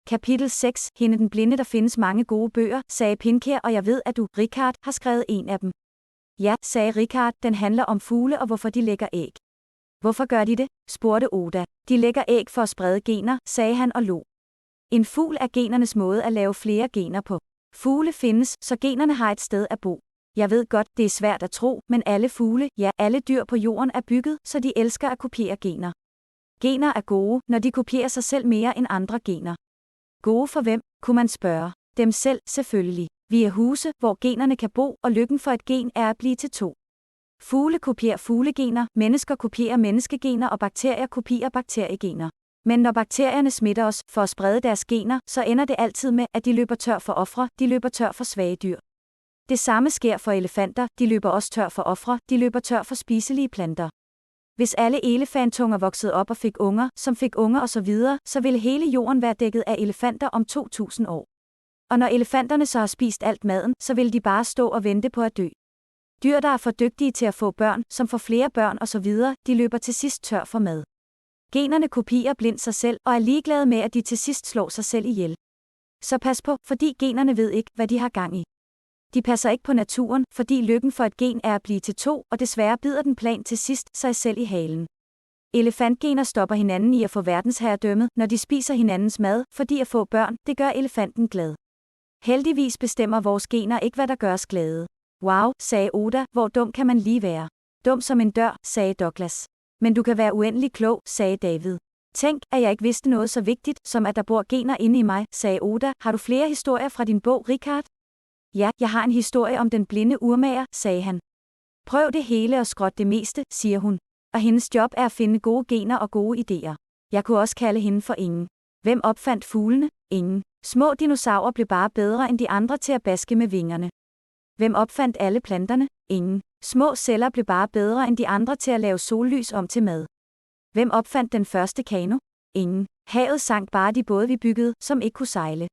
Kapitel 6. Hende den blinde. Der findes mange gode bøger, sagde Pinkær, og jeg ved, at du, Richard, har skrevet en af dem. Ja, sagde Richard, den handler om fugle og hvorfor de lægger æg. Hvorfor gør de det? Spurgte Oda. De lægger æg for at sprede gener, sagde han og lo. En fugl er genernes måde at lave flere gener på. Fugle findes, så generne har et sted at bo. Jeg ved godt, det er svært at tro, men alle fugle, ja, alle dyr på jorden er bygget, så de elsker at kopiere gener. Gener er gode, når de kopierer sig selv mere end andre gener. Gode for hvem, kunne man spørge. Dem selv, selvfølgelig. Vi er huse, hvor generne kan bo, og lykken for et gen er at blive til to. Fugle kopierer fuglegener, mennesker kopierer menneskegener og bakterier kopierer bakteriegener. Men når bakterierne smitter os for at sprede deres gener, så ender det altid med, at de løber tør for ofre, de løber tør for svage dyr. Det samme sker for elefanter, de løber også tør for ofre, de løber tør for spiselige planter. Hvis alle elefantunger voksede op og fik unger, som fik unger osv., så ville hele jorden være dækket af elefanter om 2000 år. Og når elefanterne så har spist alt maden, så vil de bare stå og vente på at dø. Dyr, der er for dygtige til at få børn, som får flere børn osv., de løber til sidst tør for mad. Generne kopierer blindt sig selv og er ligeglade med, at de til sidst slår sig selv ihjel. Så pas på, fordi generne ved ikke, hvad de har gang i. De passer ikke på naturen, fordi lykken for et gen er at blive til to, og desværre bider den plan til sidst sig selv i halen. Elefantgener stopper hinanden i at få verdensherredømmet, når de spiser hinandens mad, fordi at få børn, det gør elefanten glad. Heldigvis bestemmer vores gener ikke, hvad der gør os glade. Wow, sagde Oda, hvor dum kan man lige være? Dum som en dør, sagde Douglas. Men du kan være uendelig klog, sagde David. Tænk, at jeg ikke vidste noget så vigtigt, som at der bor gener inde i mig, sagde Oda. Har du flere historier fra din bog, Richard? Ja, jeg har en historie om den blinde urmager, sagde han. Prøv det hele og skrot det meste, siger hun. Og hendes job er at finde gode gener og gode idéer. Jeg kunne også kalde hende for Ingen. Hvem opfandt fuglene? Ingen. Små dinosaurer blev bare bedre end de andre til at baske med vingerne. Hvem opfandt alle planterne? Ingen. Små celler blev bare bedre end de andre til at lave sollys om til mad. Hvem opfandt den første kano? Ingen. Havet sank bare de både vi byggede, som ikke kunne sejle.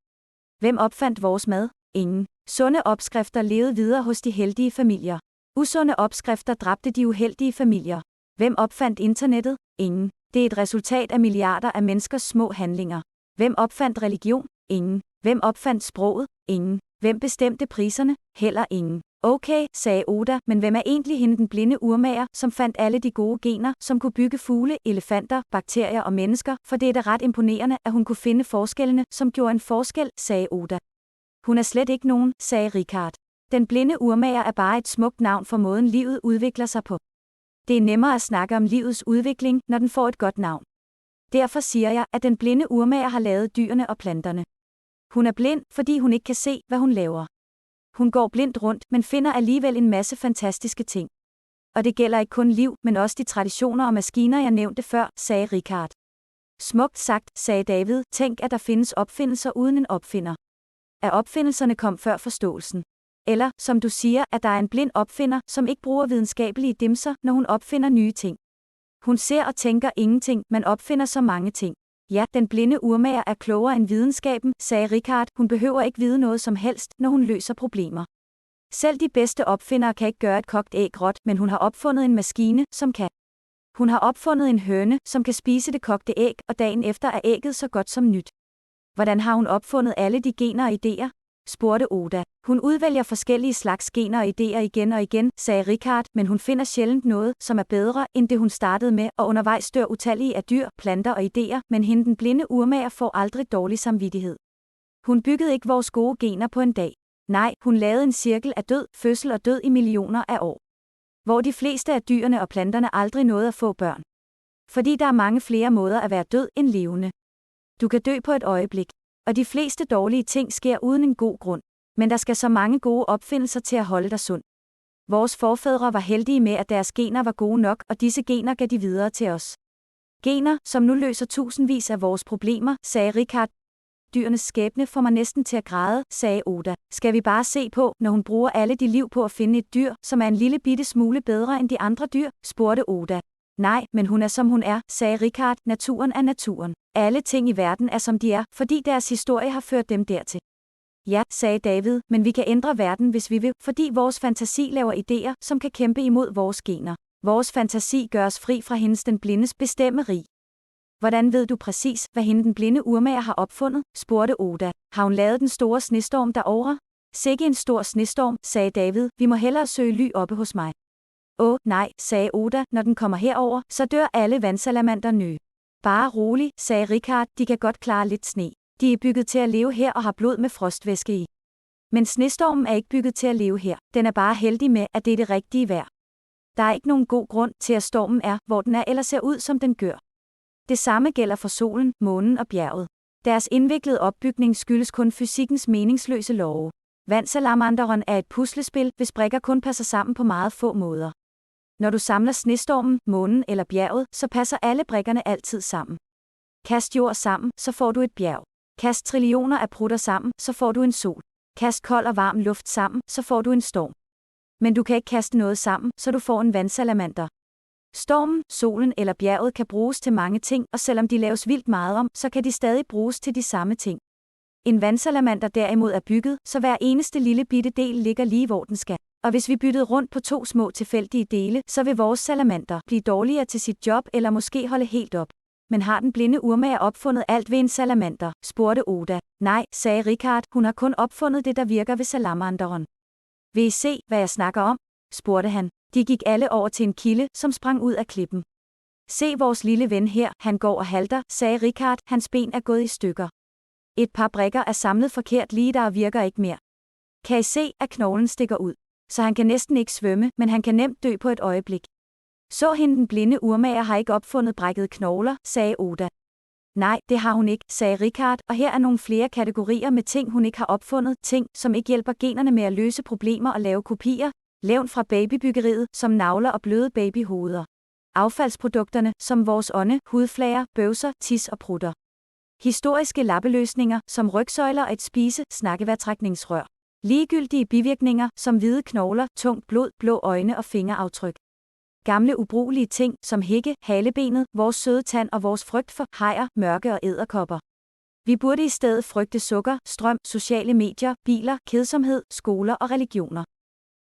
Hvem opfandt vores mad? Ingen. Sunde opskrifter levede videre hos de heldige familier. Usunde opskrifter dræbte de uheldige familier. Hvem opfandt internettet? Ingen. Det er et resultat af milliarder af menneskers små handlinger. Hvem opfandt religion? Ingen. Hvem opfandt sproget? Ingen. Hvem bestemte priserne? Heller ingen. Okay, sagde Oda, men hvem er egentlig hende den blinde urmager, som fandt alle de gode gener, som kunne bygge fugle, elefanter, bakterier og mennesker, for det er da ret imponerende, at hun kunne finde forskellene, som gjorde en forskel, sagde Oda. Hun er slet ikke nogen, sagde Richard. Den blinde urmager er bare et smukt navn for måden livet udvikler sig på. Det er nemmere at snakke om livets udvikling, når den får et godt navn. Derfor siger jeg, at den blinde urmager har lavet dyrene og planterne. Hun er blind, fordi hun ikke kan se, hvad hun laver. Hun går blindt rundt, men finder alligevel en masse fantastiske ting. Og det gælder ikke kun liv, men også de traditioner og maskiner, jeg nævnte før, sagde Richard. Smukt sagt, sagde David, tænk, at der findes opfindelser uden en opfinder. At opfindelserne kom før forståelsen. Eller, som du siger, at der er en blind opfinder, som ikke bruger videnskabelige dimser, når hun opfinder nye ting. Hun ser og tænker ingenting, men opfinder så mange ting. Ja, den blinde urmager er klogere end videnskaben, sagde Richard. Hun behøver ikke vide noget som helst, når hun løser problemer. Selv de bedste opfindere kan ikke gøre et kogt æg råt, men hun har opfundet en maskine, som kan. Hun har opfundet en høne, som kan spise det kogte æg, og dagen efter er ægget så godt som nyt. Hvordan har hun opfundet alle de gener og idéer? Spurgte Oda. Hun udvælger forskellige slags gener og idéer igen og igen, sagde Richard, men hun finder sjældent noget, som er bedre, end det hun startede med, og undervejs dør utallige af dyr, planter og idéer, men hende den blinde urmager får aldrig dårlig samvittighed. Hun byggede ikke vores gode gener på en dag. Nej, hun lavede en cirkel af død, fødsel og død i millioner af år. Hvor de fleste af dyrene og planterne aldrig nåede at få børn. Fordi der er mange flere måder at være død end levende. Du kan dø på et øjeblik. Og de fleste dårlige ting sker uden en god grund. Men der skal så mange gode opfindelser til at holde dig sund. Vores forfædre var heldige med, at deres gener var gode nok, og disse gener gav de videre til os. Gener, som nu løser tusindvis af vores problemer, sagde Richard. Dyrenes skæbne får mig næsten til at græde, sagde Oda. Skal vi bare se på, når hun bruger alle de liv på at finde et dyr, som er en lille bitte smule bedre end de andre dyr, spurgte Oda. Nej, men hun er som hun er, sagde Richard. Naturen er naturen. Alle ting i verden er som de er, fordi deres historie har ført dem dertil. Ja, sagde David, men vi kan ændre verden, hvis vi vil, fordi vores fantasi laver idéer, som kan kæmpe imod vores gener. Vores fantasi gør os fri fra hendes den blindes bestemmeri. Hvordan ved du præcis, hvad hende den blinde urmager har opfundet? Spurgte Oda. Har hun lavet den store snestorm derovre? Sikke en stor snestorm, sagde David. Vi må hellere søge ly oppe hos mig. Nej, sagde Oda, når den kommer herover, så dør alle vandsalamander nø. Bare rolig, sagde Richard, de kan godt klare lidt sne. De er bygget til at leve her og har blod med frostvæske i. Men snestormen er ikke bygget til at leve her, den er bare heldig med, at det er det rigtige vejr. Der er ikke nogen god grund til, at stormen er, hvor den er eller ser ud, som den gør. Det samme gælder for solen, månen og bjerget. Deres indviklede opbygning skyldes kun fysikkens meningsløse love. Vandsalamanderen er et puslespil, hvis brikker kun passer sammen på meget få måder. Når du samler snestormen, månen eller bjerget, så passer alle brikkerne altid sammen. Kast jord sammen, så får du et bjerg. Kast trillioner af prutter sammen, så får du en sol. Kast kold og varm luft sammen, så får du en storm. Men du kan ikke kaste noget sammen, så du får en vandsalamander. Stormen, solen eller bjerget kan bruges til mange ting, og selvom de laves vildt meget om, så kan de stadig bruges til de samme ting. En vandsalamander derimod er bygget, så hver eneste lille bitte del ligger lige hvor den skal. Og hvis vi byttede rundt på 2 små tilfældige dele, så vil vores salamander blive dårligere til sit job eller måske holde helt op. Men har den blinde urmager opfundet alt ved en salamander? Spurgte Oda. Nej, sagde Richard, hun har kun opfundet det, der virker ved salamanderen. Vil I se, hvad jeg snakker om? Spurgte han. De gik alle over til en kilde, som sprang ud af klippen. Se vores lille ven her, han går og halter, sagde Richard, hans ben er gået i stykker. Et par brikker er samlet forkert lige der og virker ikke mere. Kan I se, at knoglen stikker ud? Så han kan næsten ikke svømme, men han kan nemt dø på et øjeblik. Så hende den blinde urmager har ikke opfundet brækkede knogler, sagde Oda. Nej, det har hun ikke, sagde Richard, og her er nogle flere kategorier med ting hun ikke har opfundet, ting som ikke hjælper generne med at løse problemer og lave kopier, levn fra babybyggeriet, som navler og bløde babyhoveder. Affaldsprodukterne, som vores ånde, hudflager, bøvser, tis og prutter. Historiske lappeløsninger, som rygsøjler og et snakkevejrtrækningsrør. Ligegyldige bivirkninger, som hvide knogler, tungt blod, blå øjne og fingeraftryk. Gamle ubrugelige ting, som hække, halebenet, vores søde tand og vores frygt for hajer, mørke og edderkopper. Vi burde i stedet frygte sukker, strøm, sociale medier, biler, kedsomhed, skoler og religioner.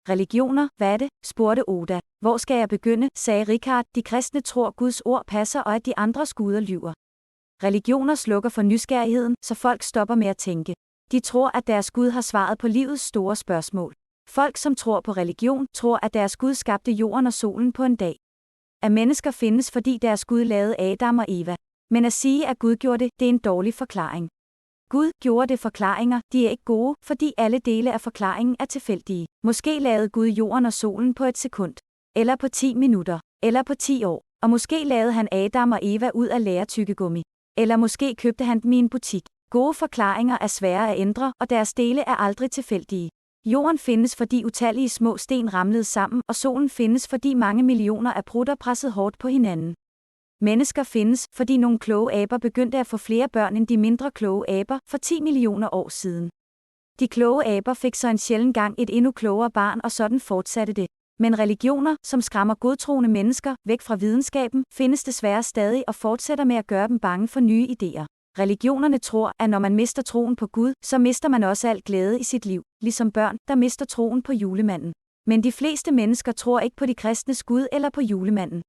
Religioner, hvad er det? Spurgte Oda. Hvor skal jeg begynde, sagde Richard, de kristne tror Guds ord passer og at de andres guder lyver. Religioner slukker for nysgerrigheden, så folk stopper med at tænke. De tror, at deres Gud har svaret på livets store spørgsmål. Folk, som tror på religion, tror, at deres Gud skabte jorden og solen på en dag. At mennesker findes, fordi deres Gud lavede Adam og Eva. Men at sige, at Gud gjorde det, det er en dårlig forklaring. Gud gjorde det forklaringer, de er ikke gode, fordi alle dele af forklaringen er tilfældige. Måske lavede Gud jorden og solen på et sekund. Eller på 10 minutter. Eller på 10 år. Og måske lavede han Adam og Eva ud af lærretyggegummi. Eller måske købte han dem i en butik. Gode forklaringer er svære at ændre, og deres dele er aldrig tilfældige. Jorden findes, fordi utallige små sten ramlede sammen, og solen findes, fordi mange millioner af prutter pressede hårdt på hinanden. Mennesker findes, fordi nogle kloge aber begyndte at få flere børn end de mindre kloge aber for 10 millioner år siden. De kloge aber fik så en sjælden gang et endnu klogere barn, og sådan fortsatte det. Men religioner, som skræmmer godtroende mennesker væk fra videnskaben, findes desværre stadig og fortsætter med at gøre dem bange for nye idéer. Religionerne tror, at når man mister troen på Gud, så mister man også al glæde i sit liv, ligesom børn, der mister troen på julemanden. Men de fleste mennesker tror ikke på de kristnes Gud eller på julemanden.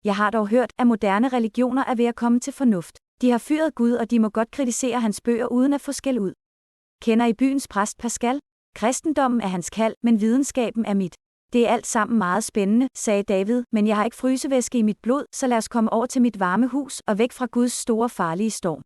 Jeg har dog hørt, at moderne religioner er ved at komme til fornuft. De har fyret Gud, og de må godt kritisere hans bøger uden at få skæld ud. Kender I byens præst Pascal? Kristendommen er hans kald, men videnskaben er mit. Det er alt sammen meget spændende, sagde David, men jeg har ikke frysevæske i mit blod, så lad os komme over til mit varme hus og væk fra Guds store farlige storm.